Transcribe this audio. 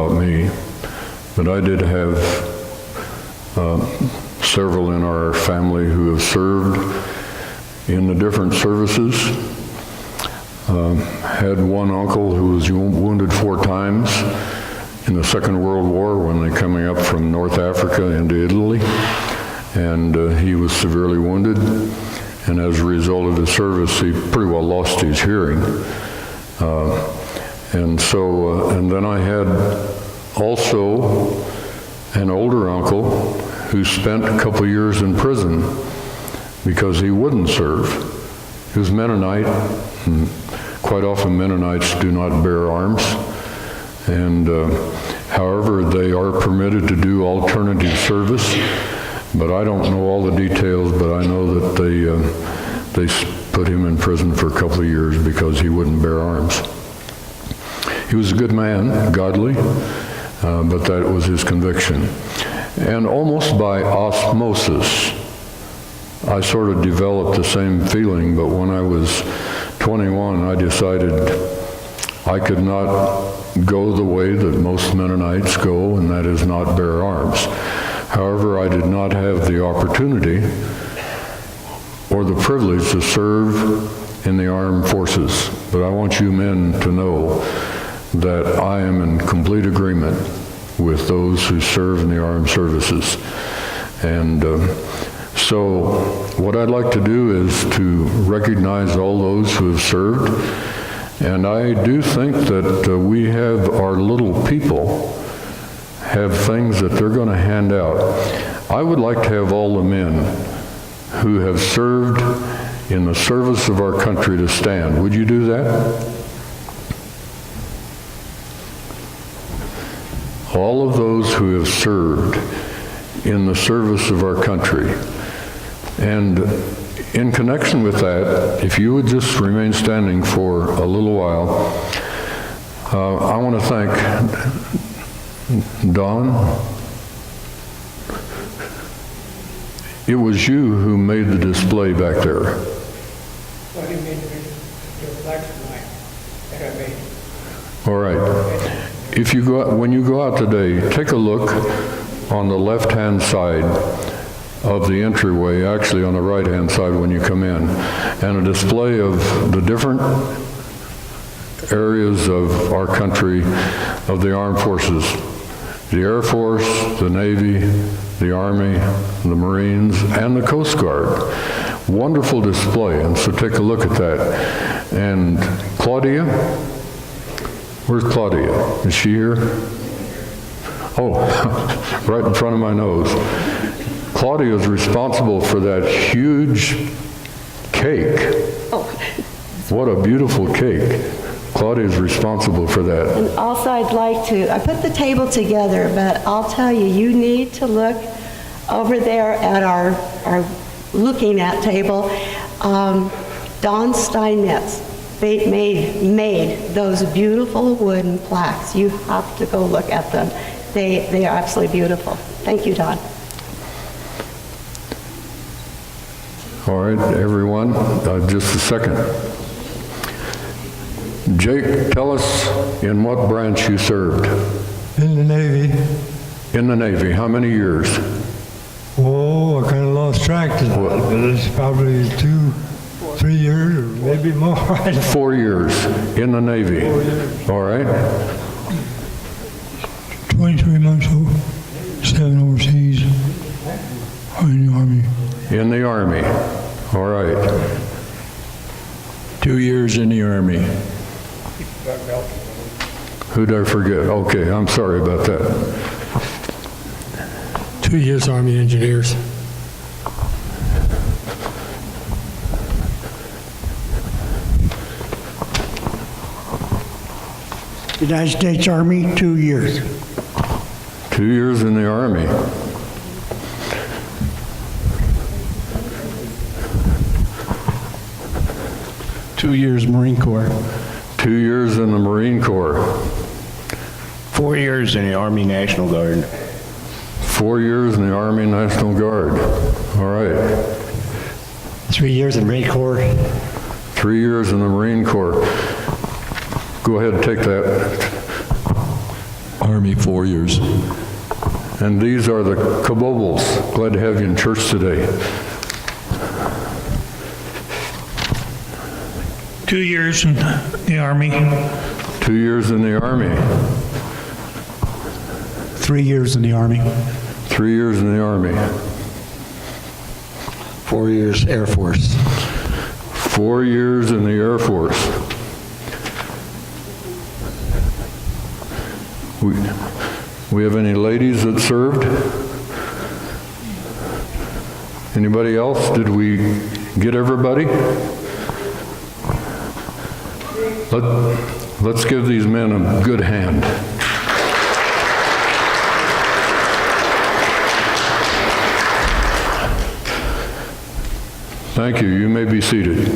about me, but I did have several in our family who have served in the different services. Had one uncle who was wounded 4 times in the Second World War when they coming up from North Africa into Italy, and he was severely wounded, and as a result of his service, he pretty well lost his hearing. And then I had also an older uncle who spent a couple years in prison because he wouldn't serve. He was Mennonite, and quite often Mennonites do not bear arms. And however, they are permitted to do alternative service, but I don't know all the details, but I know that they put him in prison for a couple of years because he wouldn't bear arms. He was a good man, godly, but that was his conviction. And almost by osmosis, I sort of developed the same feeling, but when I was 21, I decided I could not go the way that most Mennonites go, and that is not bear arms. However, I did not have the opportunity or the privilege to serve in the armed forces. But I want you men to know that I am in complete agreement with those who serve in the armed services. And so what I'd like to do is to recognize all those who have served. And I do think that we have our little people have things that they're going to hand out. I would like to have all the men who have served in the service of our country to stand. Would you do that? All of those who have served in the service of our country. And in connection with that, if you would just remain standing for a little while, I want to thank Don. It was you who made the display back there. What do you mean the black line that I made? All right. If you go out, when you go out today, take a look on the left-hand side of the entryway, actually on the right-hand side when you come in, and a display of the different areas of our country, of the armed forces. The Air Force, the Navy, the Army, the Marines, and the Coast Guard. Wonderful display, and so take a look at that. And Claudia? Where's Claudia? Is she here? Oh, right in front of my nose. Claudia is responsible for that huge cake. Oh. What a beautiful cake. Claudia is responsible for that. And also I'd like to, I put the table together, but I'll tell you, you need to look over there at our looking at table. Don Steinmetz made those beautiful wooden plaques. You have to go look at them. They are absolutely beautiful. Thank you, Don. All right, everyone, just a second. Jake, tell us in what branch you served. In the Navy. In the Navy, how many years? Oh, I kind of lost track to that, but it's probably 2, 3 years or maybe more. 4 years in the Navy. 4 years. All right. 23 months old, 7 overseas, in the Army. In the Army. All right. 2 years in the Army. Who'd I forget? Okay, I'm sorry about that. 2 years Army engineers. United States Army, 2 years. 2 years in the Army. Two years Marine Corps. 2 years in the Marine Corps. 4 years in the Army National Guard. 4 years in the Army National Guard. All right. 3 years in Marine Corps. 3 years in the Marine Corps. Go ahead and take that. Army, 4 years. And these are the Kabobles. Glad to have you in church today. 2 years in the Army. 2 years in the Army. 3 years in the Army. 3 years in the Army. 4 years Air Force. 4 years in the Air Force. We have any ladies that served? Anybody else? Did we get everybody? Let's give these men a good hand. Thank you. You may be seated.